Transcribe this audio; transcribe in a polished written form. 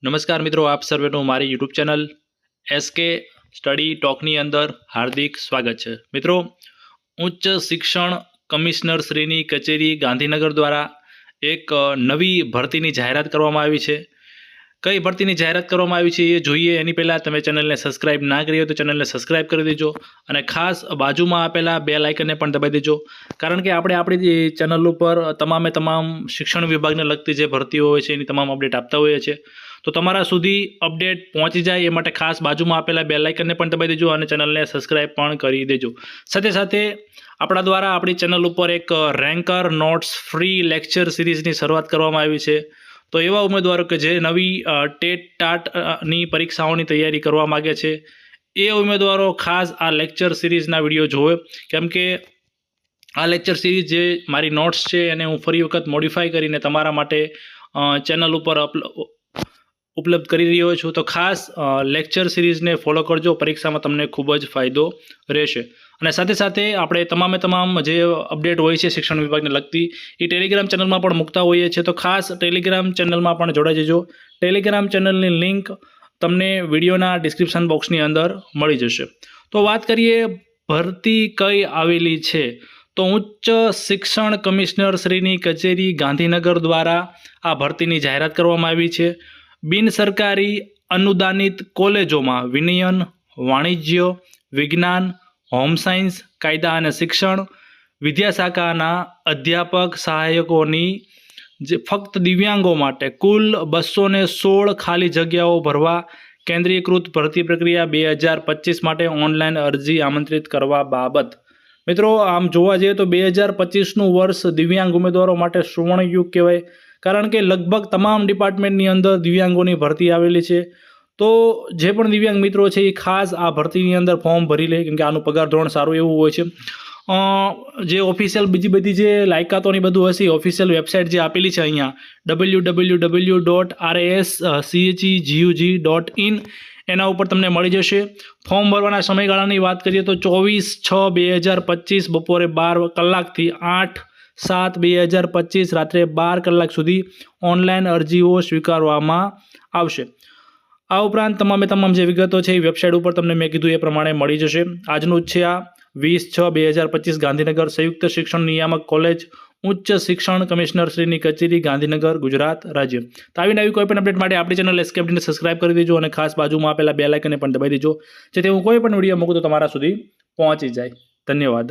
નમસ્કાર મિત્રો, આપ સર્વેનું મારી યુટ્યુબ ચેનલ એસકે સ્ટડી ટોકની અંદર હાર્દિક સ્વાગત છે। મિત્રો, ઉચ્ચ શિક્ષણ કમિશનર શ્રીની કચેરી ગાંધીનગર દ્વારા એક નવી ભરતીની જાહેરાત કરવામાં આવી છે। કઈ ભરતીની જાહેરાત કરવામાં આવી છે એ જોઈએ એની પહેલાં તમે ચેનલને સબસ્ક્રાઇબ ના કરી હોય તો ચેનલને સબસ્ક્રાઇબ કરી દેજો અને ખાસ બાજુમાં આપેલા બેલ આઇકનને પણ દબાવી દેજો, કારણ કે આપણે આપણી ચેનલ ઉપર તમામ શિક્ષણ વિભાગને લગતી જે ભરતીઓ હોય છે એની તમામ અપડેટ આપતા હોઈએ છીએ। તો તમારા સુધી અપડેટ પહોંચી જાય એ માટે ખાસ બાજુમાં આપેલા બેલ આઇકનને પણ દબાવી દેજો અને ચેનલને સબસ્ક્રાઇબ પણ કરી દેજો। સાથે સાથે આપણા દ્વારા આપણી ચેનલ ઉપર એક રેન્કર નોટ્સ ફ્રી લેક્ચર સિરીઝની શરૂઆત કરવામાં આવી છે। તો એવા ઉમેદવારો કે જે નવી ટેટ ટાટની પરીક્ષાઓની તૈયારી કરવા માગે છે એ ઉમેદવારો ખાસ આ લેક્ચર સિરીઝના વિડીયો જોવે, કેમ કે આ લેક્ચર સિરીઝ જે મારી નોટ્સ છે એને હું ફરી વખત મોડિફાઈ કરીને તમારા માટે ચેનલ ઉપર ઉપલબ્ધ કરી રહ્યો છું। તો ખાસ લેક્ચર સિરીઝને ફોલો કરજો, પરીક્ષામાં તમને ખૂબ જ ફાયદો રહેશે। અને સાથે સાથે આપણે તમામ જે અપડેટ હોય છે શિક્ષણ વિભાગને લગતી એ ટેલિગ્રામ ચેનલમાં પણ મૂકતા હોઈએ છીએ, તો ખાસ ટેલિગ્રામ ચેનલમાં પણ જોડાઈ જજો। ટેલિગ્રામ ચેનલની લિંક તમને વિડીયોના ડિસ્ક્રિપ્શન બોક્સની અંદર મળી જશે। તો વાત કરીએ ભરતી કઈ આવેલી છે, તો ઉચ્ચ શિક્ષણ કમિશનર શ્રીની કચેરી ગાંધીનગર દ્વારા આ ભરતીની જાહેરાત કરવામાં આવી છે। બિન સરકારી અનુદાનિત કોલેજોમાં વિનયન, વાણિજ્ય, વિજ્ઞાન, હોમ સાયન્સ, કાયદા અને શિક્ષણ વિદ્યાશાખાના અધ્યાપક સહાયકોની જે ફક્ત દિવ્યાંગો માટે કુલ 216 ખાલી જગ્યાઓ ભરવા કેન્દ્રીયકૃત ભરતી પ્રક્રિયા 2025 માટે ઓનલાઈન અરજી આમંત્રિત કરવા બાબત। મિત્રો, આમ જોવા જઈએ તો 2025નું વર્ષ દિવ્યાંગ ઉમેદવારો માટે સુવર્ણયુગ કહેવાય, કારણ કે લગભગ તમામ ડિપાર્ટમેન્ટની અંદર દિવ્યાંગોની ભરતી આવેલી છે। તો જે પણ દિવ્યાંગ મિત્રો છે એ ખાસ આ ભરતીની અંદર ફોર્મ ભરી લે, કેમ કે આનું પગાર ધોરણ સારું એવું હોય છે। જે ઓફિશિયલ બીજી બધી જે લાયકાતોની બધું હશે ઓફિશિયલ વેબસાઇટ જે આપેલી છે અહીંયા www.raschegug.in એના ઉપર તમને મળી જશે। ફોર્મ ભરવાના સમયગાળાની વાત કરીએ તો 24/6/2025 બપોરે 12 કલાકથી 8/7/2025 રાત્રે 12 કલાક સુધી ઓનલાઈન અરજીઓ સ્વીકારવામાં આવશે। આ ઉપરાંત તમામ જે વિગતો છે એ વેબસાઇટ ઉપર તમને મેં કીધું એ પ્રમાણે મળી જશે। આજનું જ છે આ 20/6/2025 ગાંધીનગર સંયુક્ત શિક્ષણ નિયામક કોલેજ ઉચ્ચ શિક્ષણ કમિશનર શ્રીની કચેરી ગાંધીનગર ગુજરાત રાજ્ય। તો આવી નવી કોઈ પણ અપડેટ માટે આપણી ચેનલ એસકેપડીને સબસ્ક્રાઇબ કરી દેજો અને ખાસ બાજુમાં આપેલા બેલ આઇકનને પણ દબાવી દેજો, જેથી હું કોઈ પણ વિડીયો મૂકું તો તમારા સુધી પહોંચી જાય। ધન્યવાદ।